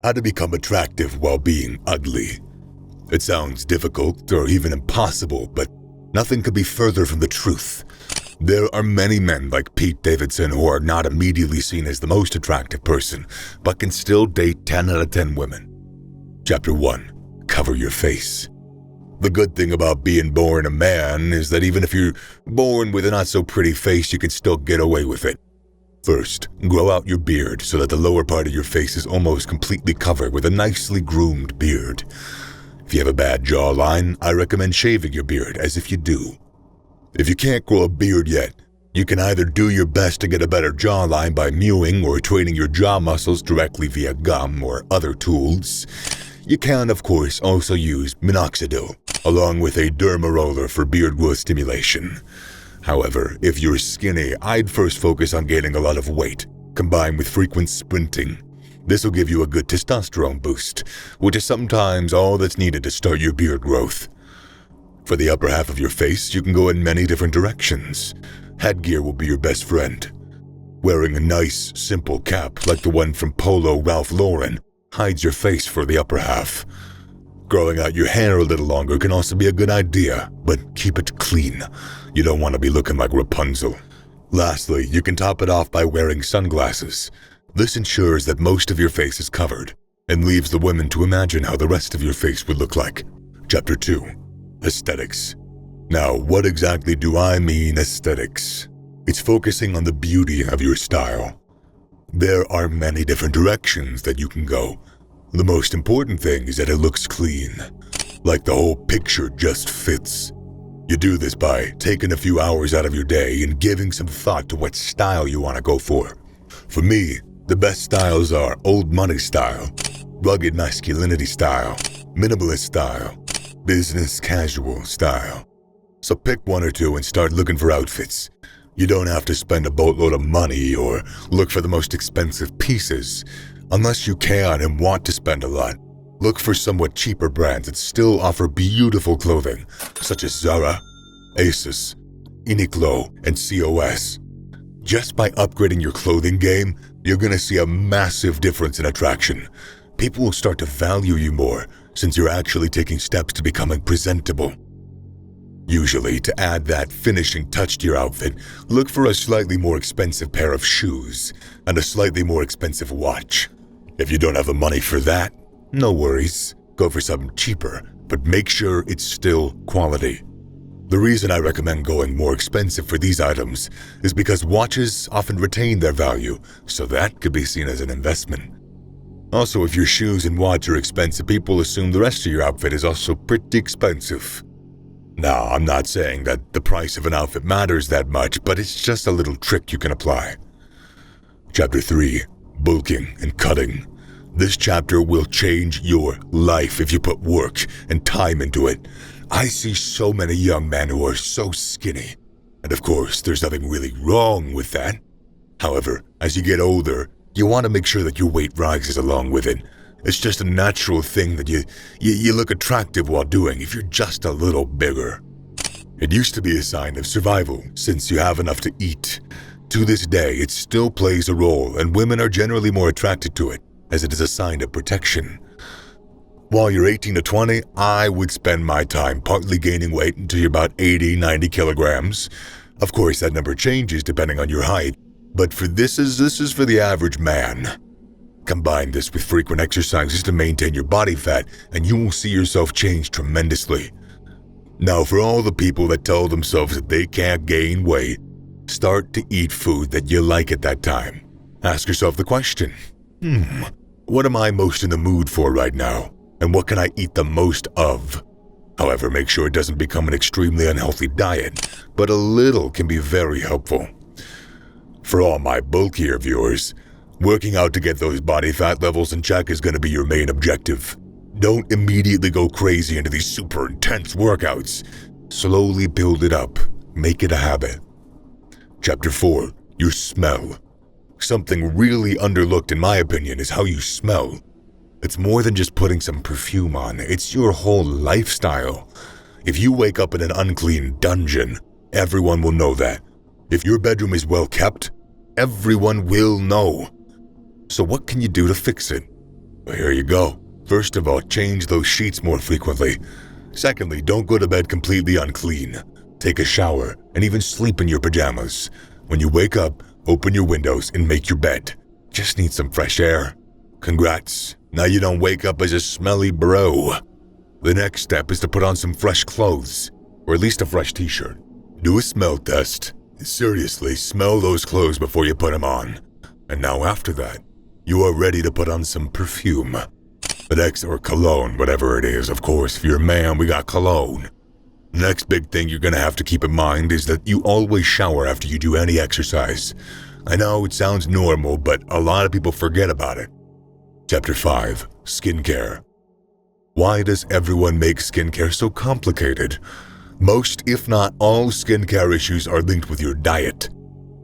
How to become attractive while being ugly. It sounds difficult or even impossible, but nothing could be further from the truth. There are many men like Pete Davidson who are not immediately seen as the most attractive person, but can still date 10 out of 10 women. Chapter 1. Cover your face. The good thing about being born a man is that even if you're born with a not-so-pretty face, you can still get away with it. First, grow out your beard so that the lower part of your face is almost completely covered with a nicely groomed beard. If you have a bad jawline, I recommend shaving your beard as if you do. If you can't grow a beard yet, you can either do your best to get a better jawline by mewing or training your jaw muscles directly via gum or other tools. You can, of course, also use minoxidil, along with a derma roller for beard growth stimulation. However, if you're skinny, I'd first focus on gaining a lot of weight, combined with frequent sprinting. This will give you a good testosterone boost, which is sometimes all that's needed to start your beard growth. For the upper half of your face, you can go in many different directions. Headgear will be your best friend. Wearing a nice, simple cap like the one from Polo Ralph Lauren hides your face for the upper half. Growing out your hair a little longer can also be a good idea, but keep it clean. You don't want to be looking like Rapunzel. Lastly, you can top it off by wearing sunglasses. This ensures that most of your face is covered and leaves the women to imagine how the rest of your face would look like. Chapter 2. Aesthetics. Now, what exactly do I mean aesthetics? It's focusing on the beauty of your style. There are many different directions that you can go. The most important thing is that it looks clean, like the whole picture just fits. You do this by taking a few hours out of your day and giving some thought to what style you want to go for. For me, the best styles are old money style, rugged masculinity style, minimalist style, business casual style. So pick one or two and start looking for outfits. You don't have to spend a boatload of money or look for the most expensive pieces. Unless you can and want to spend a lot, look for somewhat cheaper brands that still offer beautiful clothing, such as Zara, Acces, Uniqlo, and COS. Just by upgrading your clothing game, you're going to see a massive difference in attraction. People will start to value you more since you're actually taking steps to becoming presentable. Usually, to add that finishing touch to your outfit, look for a slightly more expensive pair of shoes and a slightly more expensive watch. If you don't have the money for that, no worries. Go for something cheaper, but make sure it's still quality. The reason I recommend going more expensive for these items is because watches often retain their value, so that could be seen as an investment. Also, if your shoes and watch are expensive, people assume the rest of your outfit is also pretty expensive. Now, I'm not saying that the price of an outfit matters that much, but it's just a little trick you can apply. Chapter 3. Bulking and cutting. This chapter will change your life if you put work and time into it. I see so many young men who are so skinny, and of course, there's nothing really wrong with that. However, as you get older, you want to make sure that your weight rises along with it. It's just a natural thing that you look attractive while doing if you're just a little bigger. It used to be a sign of survival since you have enough to eat. To this day, it still plays a role, and women are generally more attracted to it, as it is a sign of protection. While you're 18 to 20, I would spend my time partly gaining weight until you're about 80, 90 kilograms. Of course, that number changes depending on your height, but this is for the average man. Combine this with frequent exercises to maintain your body fat, and you will see yourself change tremendously. Now, for all the people that tell themselves that they can't gain weight, start to eat food that you like at that time. Ask yourself the question, what am I most in the mood for right now? And what can I eat the most of? However, make sure it doesn't become an extremely unhealthy diet, but a little can be very helpful. For all my bulkier viewers, working out to get those body fat levels in check is going to be your main objective. Don't immediately go crazy into these super intense workouts. Slowly build it up. Make it a habit. Chapter 4. Your smell. Something really underlooked in my opinion is how you smell. It's more than just putting some perfume on. It's your whole lifestyle. If you wake up in an unclean dungeon, everyone will know that. If your bedroom is well kept, everyone will know. So what can you do to fix it? Well, here you go. First of all, change those sheets more frequently. Secondly, don't go to bed completely unclean. Take a shower and even sleep in your pajamas. When you wake up, open your windows and make your bed. Just need some fresh air. Congrats. Now you don't wake up as a smelly bro. The next step is to put on some fresh clothes, or at least a fresh t-shirt. Do a smell test. Seriously, smell those clothes before you put them on. And now after that, you are ready to put on some perfume. Or cologne, whatever it is. Of course, if you're a man, we got cologne. The next big thing you're gonna have to keep in mind is that you always shower after you do any exercise. I know it sounds normal, but a lot of people forget about it. Chapter 5, Skincare. Why does everyone make skincare so complicated? Most, if not all, skincare issues are linked with your diet.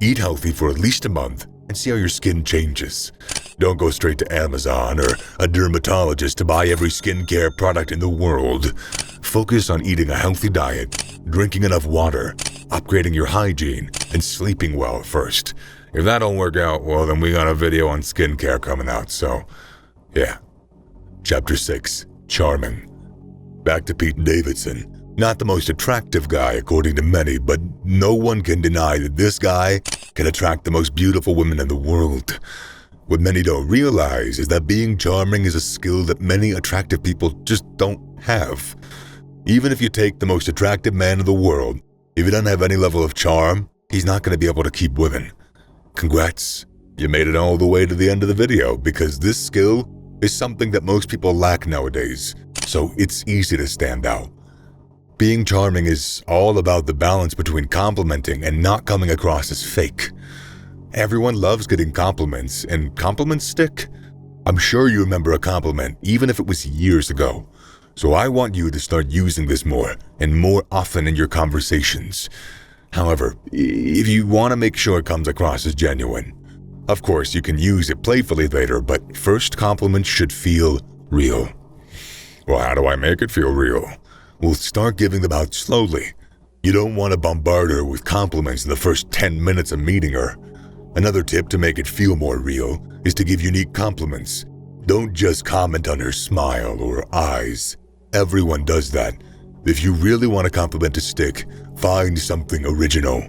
Eat healthy for at least a month and see how your skin changes. Don't go straight to Amazon or a dermatologist to buy every skincare product in the world. Focus on eating a healthy diet, drinking enough water, upgrading your hygiene, and sleeping well first. If that don't work out, well, then we got a video on skincare coming out, so yeah. Chapter 6, Charming. Back to Pete Davidson. Not the most attractive guy according to many, but no one can deny that this guy can attract the most beautiful women in the world. What many don't realize is that being charming is a skill that many attractive people just don't have. Even if you take the most attractive man in the world, if he doesn't have any level of charm, he's not going to be able to keep women. Congrats, you made it all the way to the end of the video because this skill is something that most people lack nowadays, so it's easy to stand out. Being charming is all about the balance between complimenting and not coming across as fake. Everyone loves getting compliments, and compliments stick. I'm sure you remember a compliment, even if it was years ago. So I want you to start using this more and more often in your conversations. However, if you want to make sure it comes across as genuine, of course you can use it playfully later, but first compliments should feel real. Well, how do I make it feel real? We'll start giving them out slowly. You don't want to bombard her with compliments in the first 10 minutes of meeting her. Another tip to make it feel more real is to give unique compliments. Don't just comment on her smile or eyes. Everyone does that. If you really want a compliment to stick, find something original.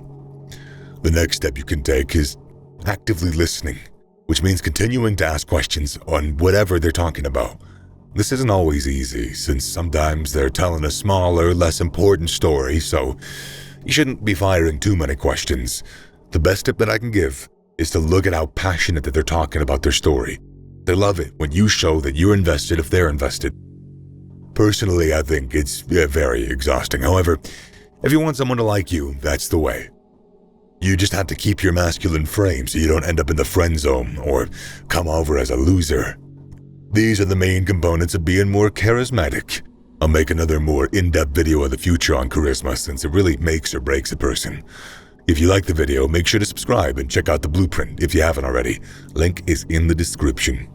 The next step you can take is actively listening, which means continuing to ask questions on whatever they're talking about. This isn't always easy, since sometimes they're telling a smaller, less important story, so you shouldn't be firing too many questions. The best tip that I can give is to look at how passionate that they're talking about their story. They love it when you show that you're invested if they're invested. Personally, I think it's very exhausting. However, if you want someone to like you, that's the way. You just have to keep your masculine frame so you don't end up in the friend zone or come over as a loser. These are the main components of being more charismatic. I'll make another more in-depth video in the future on charisma since it really makes or breaks a person. If you like the video, make sure to subscribe and check out the blueprint if you haven't already. Link is in the description.